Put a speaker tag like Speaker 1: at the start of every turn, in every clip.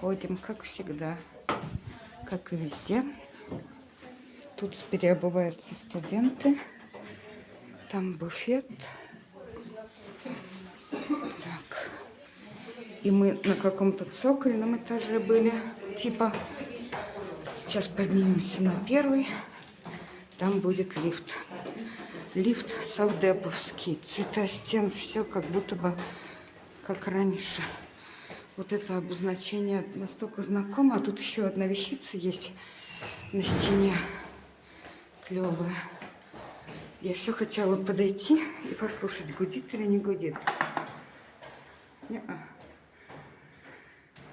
Speaker 1: заходим, как всегда, как и везде. Тут переобуваются студенты. Там буфет. Так. И мы на каком-то цокольном этаже были. Типа, сейчас поднимемся на первый. Там будет лифт. Лифт совдеповский. Цвета стен, все как будто бы как раньше. Вот это обозначение настолько знакомо. А тут еще одна вещица есть на стене. Клевая. Я все хотела подойти и послушать, гудит или не гудит.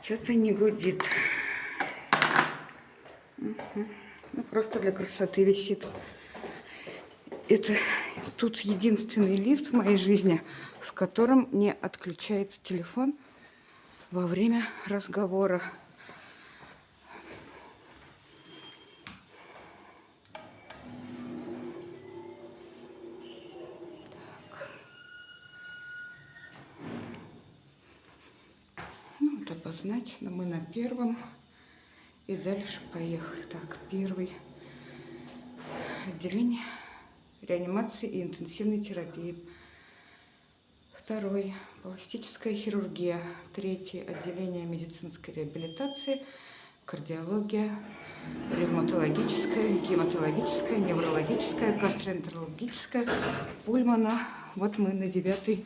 Speaker 1: Что-то не гудит. Угу. Ну, просто для красоты висит. Это тут единственный лифт в моей жизни, в котором не отключается телефон во время разговора. Ну, вот обозначено. Мы на первом. И дальше поехали. Так, первый. Отделение реанимации и интенсивной терапии. Второй. Пластическая хирургия. Третий. Отделение медицинской реабилитации. Кардиология. Ревматологическая, гематологическая, неврологическая, гастроэнтерологическая, пульмона. Вот мы на 9-й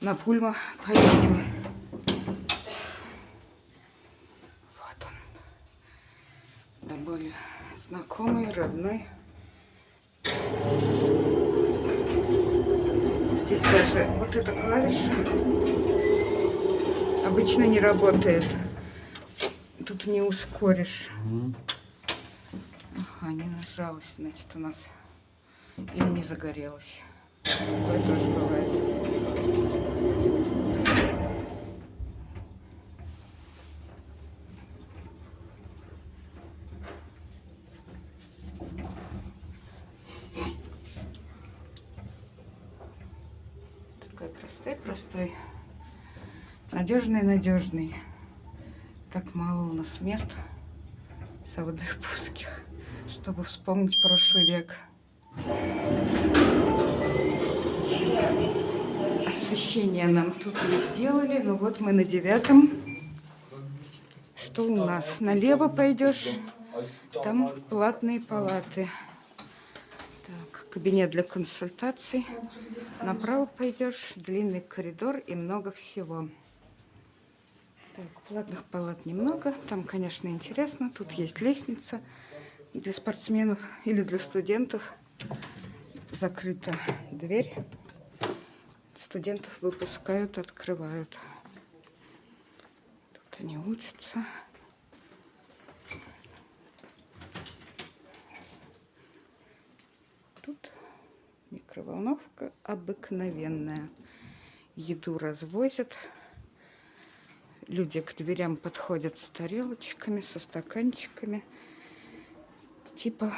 Speaker 1: на пульмо поедем. Вот он. Да, более знакомый, родной. Здесь даже вот эта клавиша обычно не работает. Тут не ускоришь. Ага, не нажалась, значит, у нас или не загорелась. Такое тоже бывает. Такой простой. Надежный. Так мало у нас мест совдеповских, чтобы вспомнить прошлый век. Освещение нам тут не сделали, но вот мы на 9-м. Что у нас? Налево пойдешь, там платные палаты. Так, кабинет для консультаций. Направо пойдешь, длинный коридор и много всего. Так, платных палат немного. Там, конечно, интересно. Тут есть лестница для спортсменов или для студентов. Закрыта дверь. Студентов выпускают, открывают. Тут они учатся. Тут микроволновка обыкновенная. Еду развозят. Люди к дверям подходят с тарелочками, со стаканчиками. Типа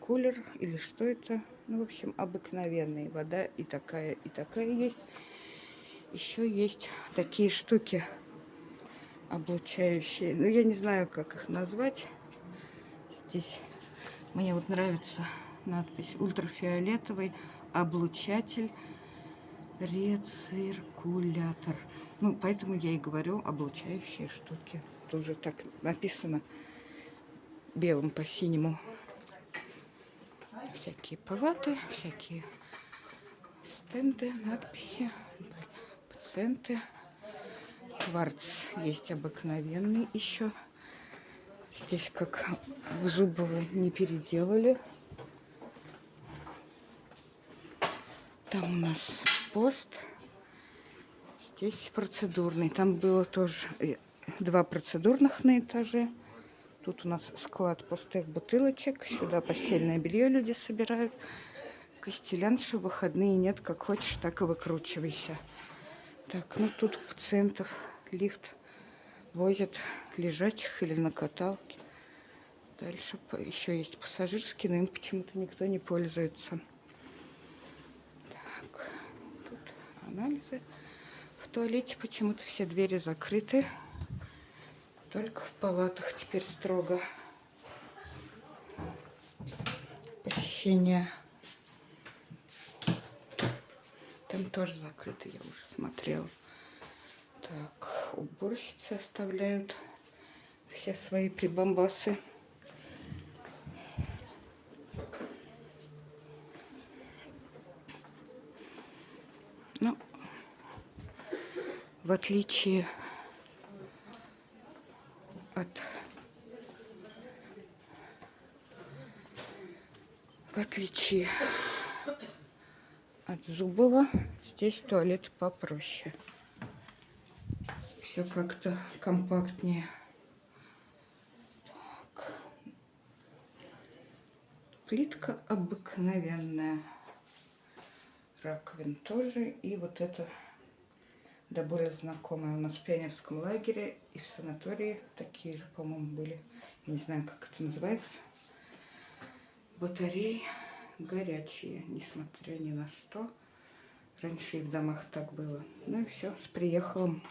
Speaker 1: кулер или что это? Ну, в общем, обыкновенная вода и такая есть. Еще есть такие штуки облучающие. Ну, я не знаю, как их назвать. Здесь мне вот нравится надпись: ультрафиолетовый облучатель рециркулятор. Ну, поэтому я и говорю облучающие штуки. Тут же так написано белым по синему. Всякие палаты, всякие стенды, надписи, пациенты. Кварц есть обыкновенный еще. Здесь как в Зубово не переделали. Там у нас пост. Здесь процедурный. Там было тоже 2 процедурных на этаже. Тут у нас склад пустых бутылочек. Сюда постельное белье люди собирают. Костелянши, выходные нет. Как хочешь, так и выкручивайся. Так, ну тут пациентов лифт возят лежачих или на каталке. Дальше еще есть пассажирские, но им почему-то никто не пользуется. Так, тут анализы. В туалете почему-то все двери закрыты. Только в палатах теперь строго посещение. Там тоже закрыто, я уже смотрела. Так, уборщицы оставляют все свои прибамбасы. Ну, в отличие от Зубова, здесь туалет попроще. Все как-то компактнее. Так. Плитка обыкновенная. Раковин тоже. И вот это, да, более знакомая. У нас в пионерском лагере и в санатории такие же, по-моему, были. Я не знаю, как это называется. Батареи горячие, несмотря ни на что. Раньше и в домах так было. Ну и все, с приехалом.